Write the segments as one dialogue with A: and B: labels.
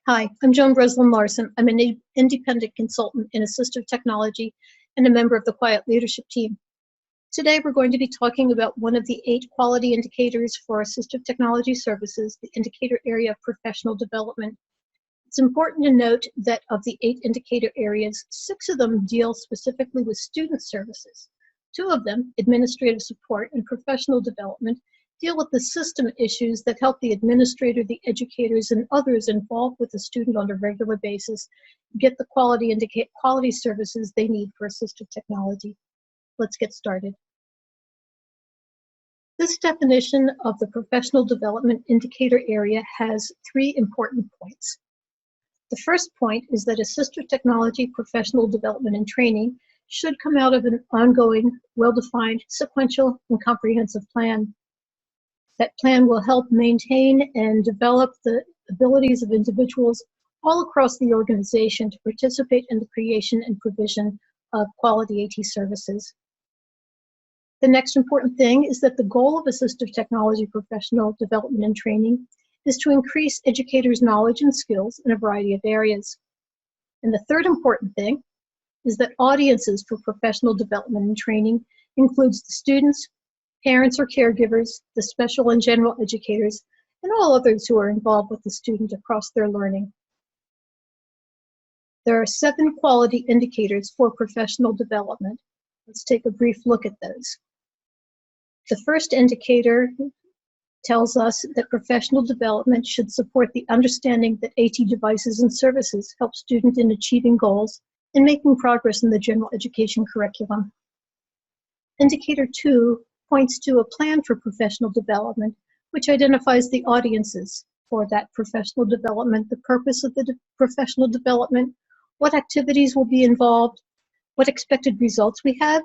A: Hi, I'm Joan Breslin Larson. I'm an independent consultant in assistive technology and a member of the Quiet Leadership team. Today, we're going to be talking about one of the 8 quality indicators for assistive technology services, the indicator area of professional development. It's important to note that of the 8 indicator areas, 6 of them deal specifically with student services. 2 of them, administrative support and professional development, deal with the system issues that help the administrator, the educators, and others involved with the student on a regular basis get the quality services they need for assistive technology. Let's get started. This definition of the professional development indicator area has 3 important points. The first point is that assistive technology professional development and training should come out of an ongoing, well-defined, sequential, and comprehensive plan. That plan will help maintain and develop the abilities of individuals all across the organization to participate in the creation and provision of quality AT services. The next important thing is that the goal of assistive technology professional development and training is to increase educators' knowledge and skills in a variety of areas. And the third important thing is that audiences for professional development and training includes the students, parents or caregivers, the special and general educators, and all others who are involved with the student across their learning. There are 7 quality indicators for professional development. Let's take a brief look at those. The first indicator tells us that professional development should support the understanding that AT devices and services help students in achieving goals and making progress in the general education curriculum. Indicator 2 points to a plan for professional development, which identifies the audiences for that professional development, the purpose of the professional development, what activities will be involved, what expected results we have,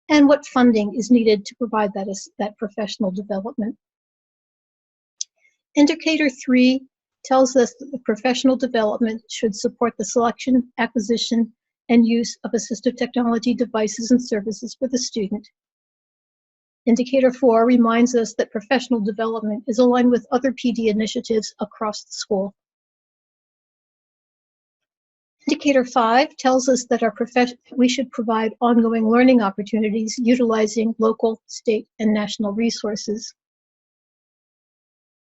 A: and what funding is needed to provide that professional development. Indicator 3 tells us that the professional development should support the selection, acquisition, and use of assistive technology devices and services for the student. Indicator 4 reminds us that professional development is aligned with other PD initiatives across the school. Indicator 5 tells us that we should provide ongoing learning opportunities utilizing local, state, and national resources.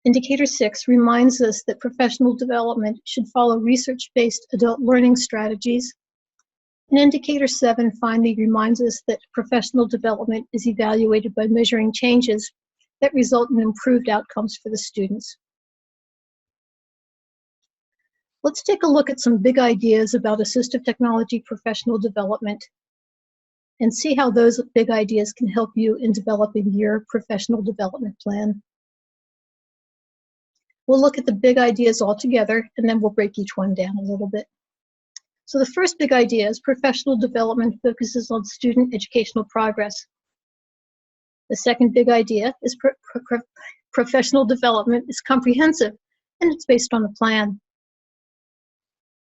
A: Indicator 6 reminds us that professional development should follow research-based adult learning strategies. And Indicator 7 finally reminds us that professional development is evaluated by measuring changes that result in improved outcomes for the students. Let's take a look at some big ideas about assistive technology professional development and see how those big ideas can help you in developing your professional development plan. We'll look at the big ideas all together, and then we'll break each one down a little bit. So the first big idea is professional development focuses on student educational progress. The second big idea is professional development is comprehensive, and it's based on a plan.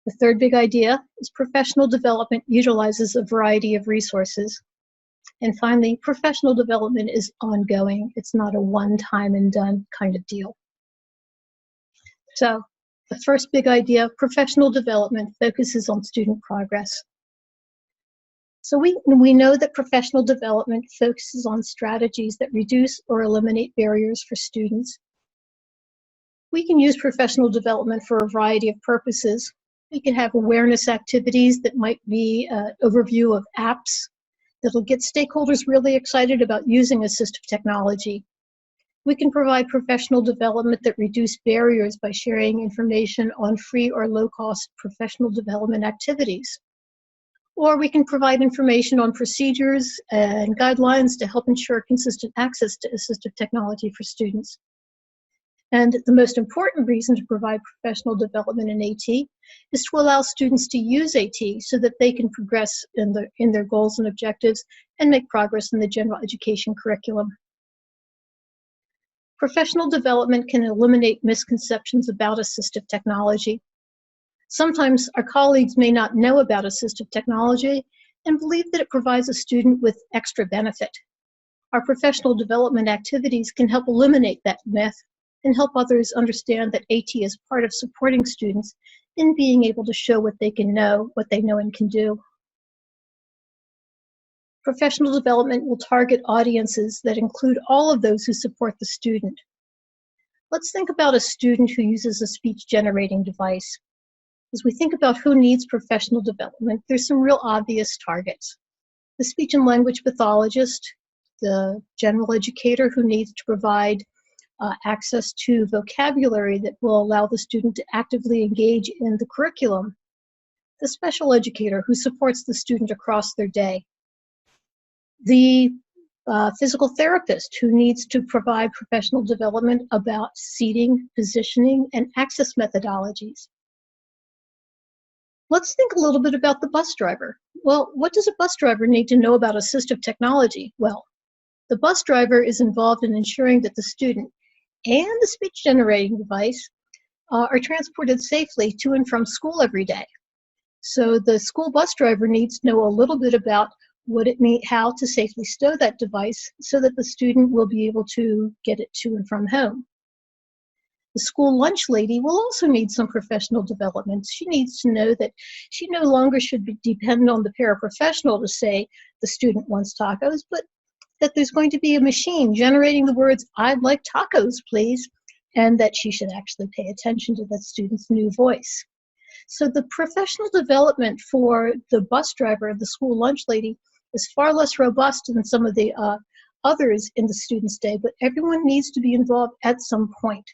A: The third big idea is professional development utilizes a variety of resources. And finally, professional development is ongoing. It's not a one-time and done kind of deal. So the first big idea, professional development focuses on student progress. So we know that professional development focuses on strategies that reduce or eliminate barriers for students. We can use professional development for a variety of purposes. We can have awareness activities that might be an overview of apps that'll get stakeholders really excited about using assistive technology. We can provide professional development that reduce barriers by sharing information on free or low-cost professional development activities. Or we can provide information on procedures and guidelines to help ensure consistent access to assistive technology for students. And the most important reason to provide professional development in AT is to allow students to use AT so that they can progress in their goals and objectives and make progress in the general education curriculum. Professional development can eliminate misconceptions about assistive technology. Sometimes our colleagues may not know about assistive technology and believe that it provides a student with extra benefit. Our professional development activities can help eliminate that myth and help others understand that AT is part of supporting students in being able to show what they know and can do. Professional development will target audiences that include all of those who support the student. Let's think about a student who uses a speech-generating device. As we think about who needs professional development, there's some real obvious targets. The speech and language pathologist, the general educator who needs to provide access to vocabulary that will allow the student to actively engage in the curriculum, the special educator who supports the student across their day, the physical therapist who needs to provide professional development about seating, positioning, and access methodologies. Let's think a little bit about the bus driver. Well, what does a bus driver need to know about assistive technology? Well, the bus driver is involved in ensuring that the student and the speech-generating device are transported safely to and from school every day. So the school bus driver needs to know a little bit about what it means, how to safely stow that device so that the student will be able to get it to and from home. The school lunch lady will also need some professional development. She needs to know that she no longer should depend on the paraprofessional to say the student wants tacos, but that there's going to be a machine generating the words, "I'd like tacos, please," and that she should actually pay attention to that student's new voice. So the professional development for the bus driver and the school lunch lady is far less robust than some of the others in the student's day, but everyone needs to be involved at some point.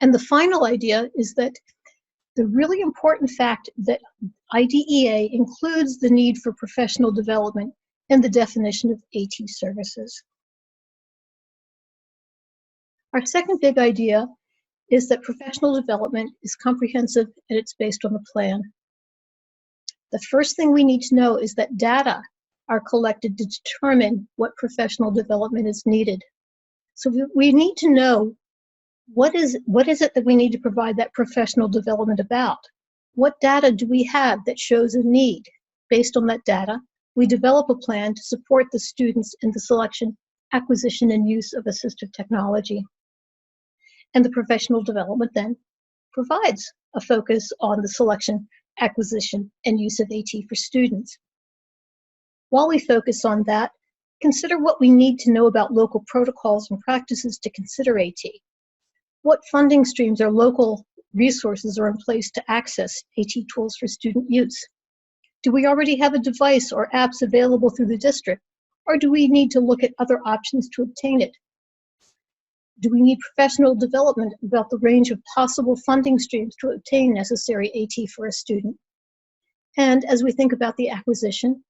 A: And the final idea is that the really important fact that IDEA includes the need for professional development in the definition of AT services. Our second big idea is that professional development is comprehensive and it's based on a plan. The first thing we need to know is that data are collected to determine what professional development is needed. So we need to know what is it that we need to provide that professional development about? What data do we have that shows a need? Based on that data, we develop a plan to support the students in the selection, acquisition, and use of assistive technology. And the professional development then provides a focus on the selection, acquisition, and use of AT for students. While we focus on that, consider what we need to know about local protocols and practices to consider AT. What funding streams or local resources are in place to access AT tools for student use? Do we already have a device or apps available through the district, or do we need to look at other options to obtain it? Do we need professional development about the range of possible funding streams to obtain necessary AT for a student? And as we think about the acquisition,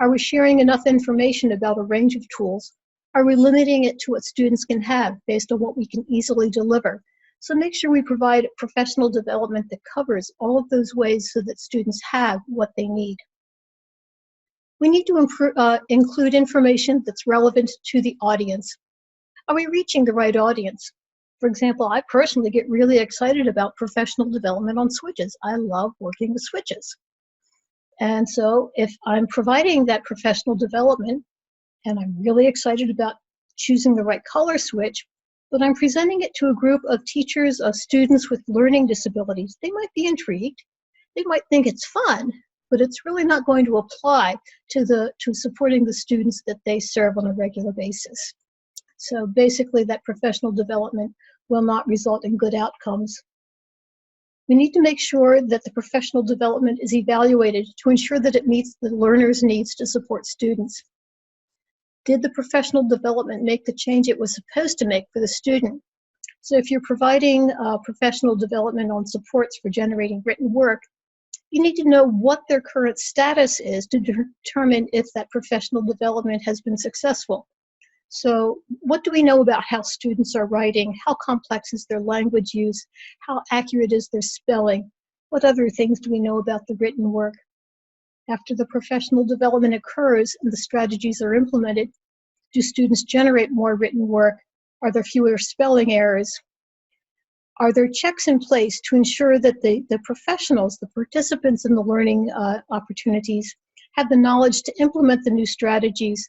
A: are we sharing enough information about a range of tools? Are we limiting it to what students can have based on what we can easily deliver? So make sure we provide professional development that covers all of those ways so that students have what they need. We need to include information that's relevant to the audience. Are we reaching the right audience? For example, I personally get really excited about professional development on switches. I love working with switches. And so if I'm providing that professional development, and I'm really excited about choosing the right color switch, but I'm presenting it to a group of teachers, of students with learning disabilities, they might be intrigued. They might think it's fun, but it's really not going to apply to supporting the students that they serve on a regular basis. So basically that professional development will not result in good outcomes. We need to make sure that the professional development is evaluated to ensure that it meets the learner's needs to support students. Did the professional development make the change it was supposed to make for the student? So if you're providing professional development on supports for generating written work, you need to know what their current status is to determine if that professional development has been successful. So what do we know about how students are writing? How complex is their language use? How accurate is their spelling? What other things do we know about the written work? After the professional development occurs and the strategies are implemented, do students generate more written work? Are there fewer spelling errors? Are there checks in place to ensure that the professionals, the participants in the learning opportunities, have the knowledge to implement the new strategies?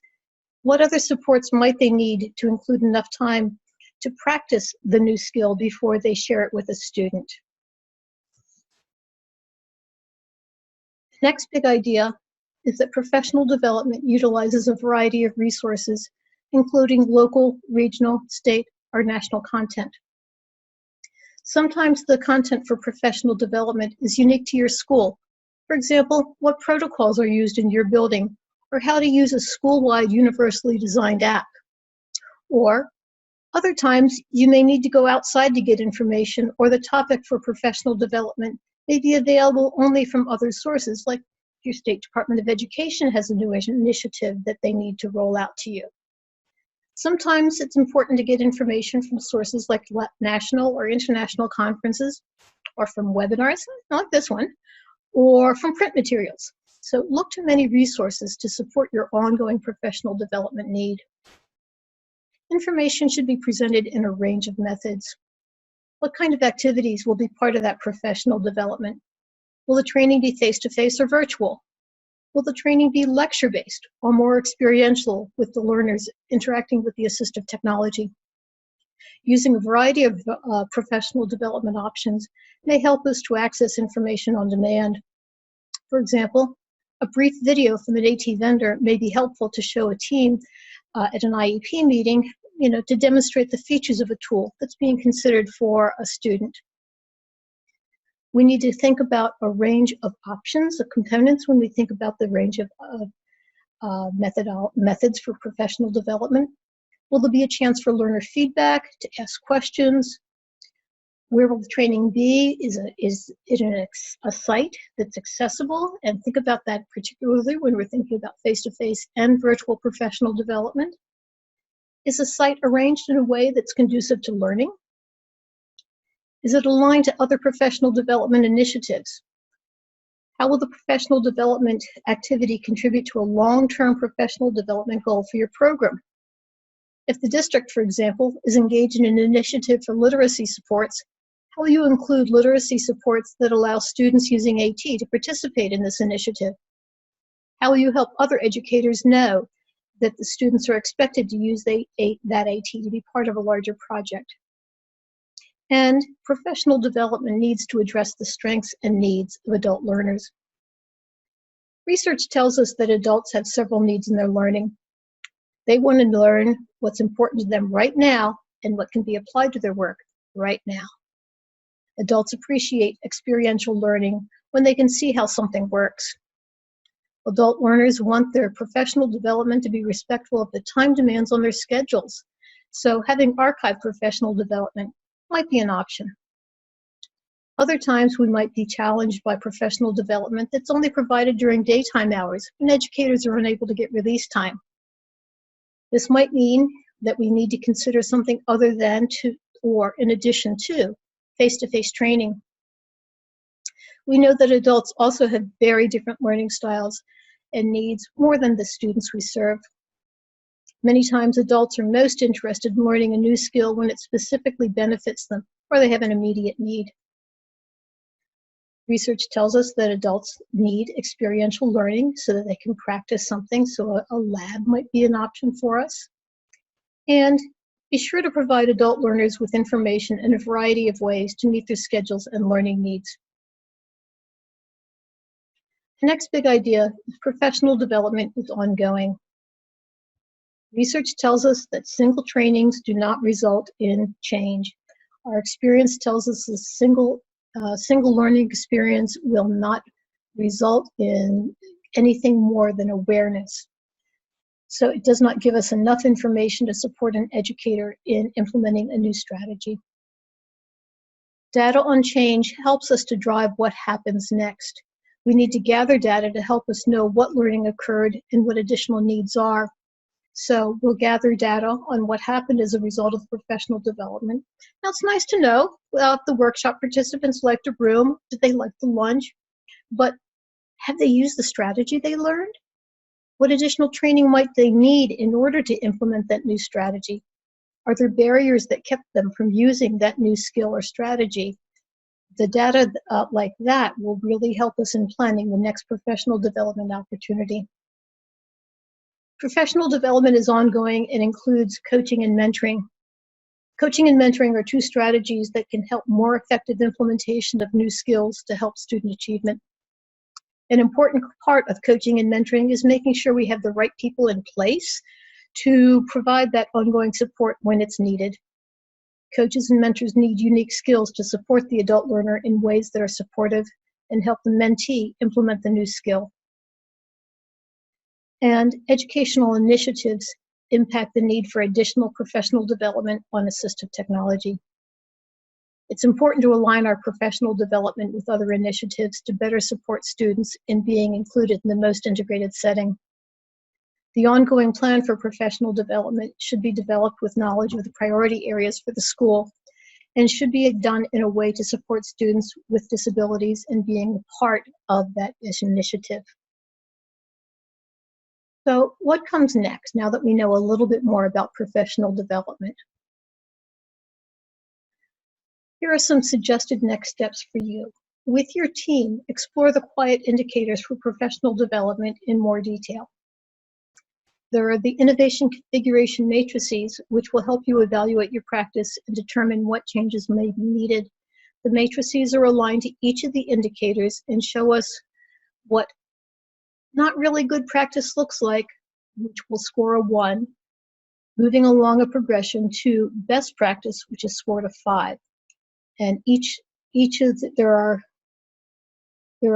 A: What other supports might they need to include enough time to practice the new skill before they share it with a student? Next big idea is that professional development utilizes a variety of resources, including local, regional, state, or national content. Sometimes the content for professional development is unique to your school. For example, what protocols are used in your building, or how to use a school-wide universally designed app. Or other times, you may need to go outside to get information, or the topic for professional development may be available only from other sources, like your State Department of Education has a new initiative that they need to roll out to you. Sometimes it's important to get information from sources like national or international conferences, or from webinars, like this one, or from print materials. So look to many resources to support your ongoing professional development need. Information should be presented in a range of methods. What kind of activities will be part of that professional development? Will the training be face-to-face or virtual? Will the training be lecture-based or more experiential with the learners interacting with the assistive technology? Using a variety of professional development options may help us to access information on demand. For example, a brief video from an AT vendor may be helpful to show a team at an IEP meeting, to demonstrate the features of a tool that's being considered for a student. We need to think about a range of options, of components, when we think about the range of methods for professional development. Will there be a chance for learner feedback, to ask questions? Where will the training be? Is it a site that's accessible? And think about that particularly when we're thinking about face-to-face and virtual professional development. Is the site arranged in a way that's conducive to learning? Is it aligned to other professional development initiatives? How will the professional development activity contribute to a long-term professional development goal for your program? If the district, for example, is engaged in an initiative for literacy supports, how will you include literacy supports that allow students using AT to participate in this initiative? How will you help other educators know that the students are expected to use that AT to be part of a larger project? And professional development needs to address the strengths and needs of adult learners. Research tells us that adults have several needs in their learning. They want to learn what's important to them right now and what can be applied to their work right now. Adults appreciate experiential learning when they can see how something works. Adult learners want their professional development to be respectful of the time demands on their schedules. So having archived professional development might be an option. Other times we might be challenged by professional development that's only provided during daytime hours when educators are unable to get release time. This might mean that we need to consider something other than or in addition to face-to-face training. We know that adults also have very different learning styles and needs more than the students we serve. Many times adults are most interested in learning a new skill when it specifically benefits them or they have an immediate need. Research tells us that adults need experiential learning so that they can practice something, so a lab might be an option for us. And be sure to provide adult learners with information in a variety of ways to meet their schedules and learning needs. The next big idea is professional development is ongoing. Research tells us that single trainings do not result in change. Our experience tells us a single learning experience will not result in anything more than awareness. So it does not give us enough information to support an educator in implementing a new strategy. Data on change helps us to drive what happens next. We need to gather data to help us know what learning occurred and what additional needs are. So we'll gather data on what happened as a result of professional development. Now it's nice to know if the workshop participants liked a room, did they like the lunch, but have they used the strategy they learned? What additional training might they need in order to implement that new strategy? Are there barriers that kept them from using that new skill or strategy? The data like that will really help us in planning the next professional development opportunity. Professional development is ongoing and includes coaching and mentoring. Coaching and mentoring are two strategies that can help more effective implementation of new skills to help student achievement. An important part of coaching and mentoring is making sure we have the right people in place to provide that ongoing support when it's needed. Coaches and mentors need unique skills to support the adult learner in ways that are supportive and help the mentee implement the new skill. And educational initiatives impact the need for additional professional development on assistive technology. It's important to align our professional development with other initiatives to better support students in being included in the most integrated setting. The ongoing plan for professional development should be developed with knowledge of the priority areas for the school and should be done in a way to support students with disabilities in being part of that initiative. So what comes next now that we know a little bit more about professional development? Here are some suggested next steps for you. With your team, explore the quiet indicators for professional development in more detail. There are the innovation configuration matrices, which will help you evaluate your practice and determine what changes may be needed. The matrices are aligned to each of the indicators and show us what not really good practice looks like, which will score a 1, moving along a progression to best practice, which is scored a 5. And there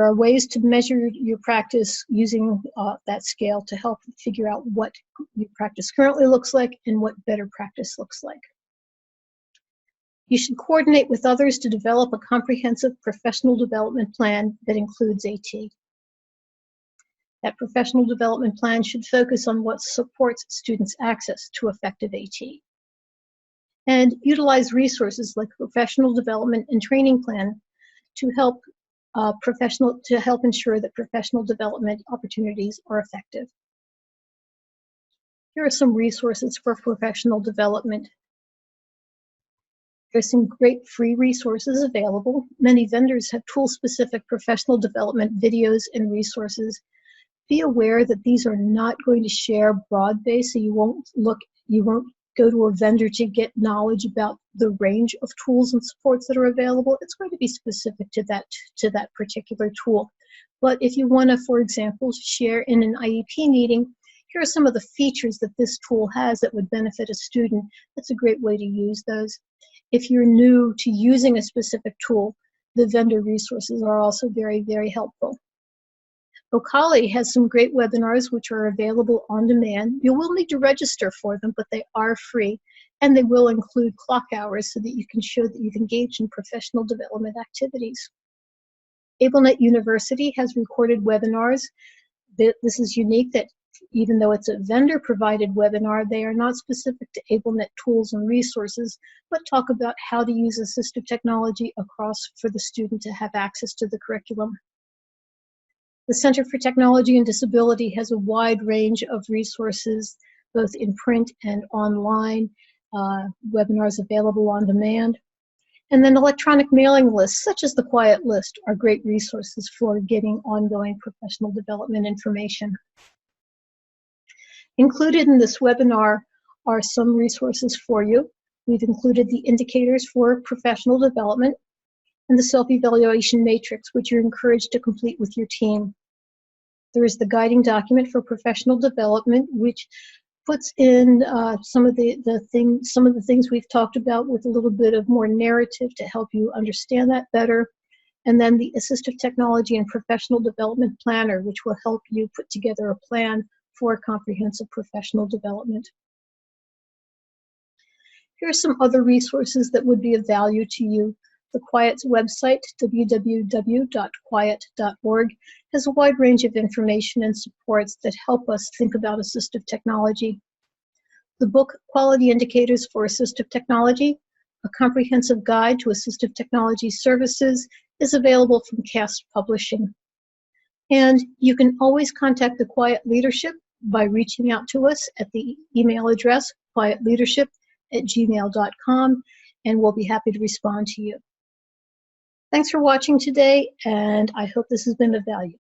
A: are ways to measure your practice using that scale to help figure out what your practice currently looks like and what better practice looks like. You should coordinate with others to develop a comprehensive professional development plan that includes AT. That professional development plan should focus on what supports students' access to effective AT. And utilize resources like professional development and training plan to help ensure that professional development opportunities are effective. Here are some resources for professional development. There's some great free resources available. Many vendors have tool-specific professional development videos and resources. Be aware that these are not going to share broad-based, so you won't go to a vendor to get knowledge about the range of tools and supports that are available. It's going to be specific to that particular tool. But if you want to, for example, share in an IEP meeting, here are some of the features that this tool has that would benefit a student. That's a great way to use those. If you're new to using a specific tool, the vendor resources are also very, very helpful. Vocali has some great webinars which are available on demand. You will need to register for them, but they are free, and they will include clock hours so that you can show that you've engaged in professional development activities. AbleNet University has recorded webinars. This is unique that even though it's a vendor-provided webinar, they are not specific to AbleNet tools and resources, but talk about how to use assistive technology for the student to have access to the curriculum. The Center for Technology and Disability has a wide range of resources, both in print and online, webinars available on demand. And then electronic mailing lists, such as the Quiet List, are great resources for getting ongoing professional development information. Included in this webinar are some resources for you. We've included the indicators for professional development and the self-evaluation matrix, which you're encouraged to complete with your team. There is the guiding document for professional development, which puts in some of the things we've talked about with a little bit of more narrative to help you understand that better. And then the Assistive Technology and Professional Development Planner, which will help you put together a plan for comprehensive professional development. Here are some other resources that would be of value to you. The Quiet's website, www.quiet.org, has a wide range of information and supports that help us think about assistive technology. The book, Quality Indicators for Assistive Technology, a comprehensive guide to assistive technology services, is available from CAST Publishing. And you can always contact the Quiet Leadership by reaching out to us at the email address, quietleadership@gmail.com, and we'll be happy to respond to you. Thanks for watching today, and I hope this has been of value.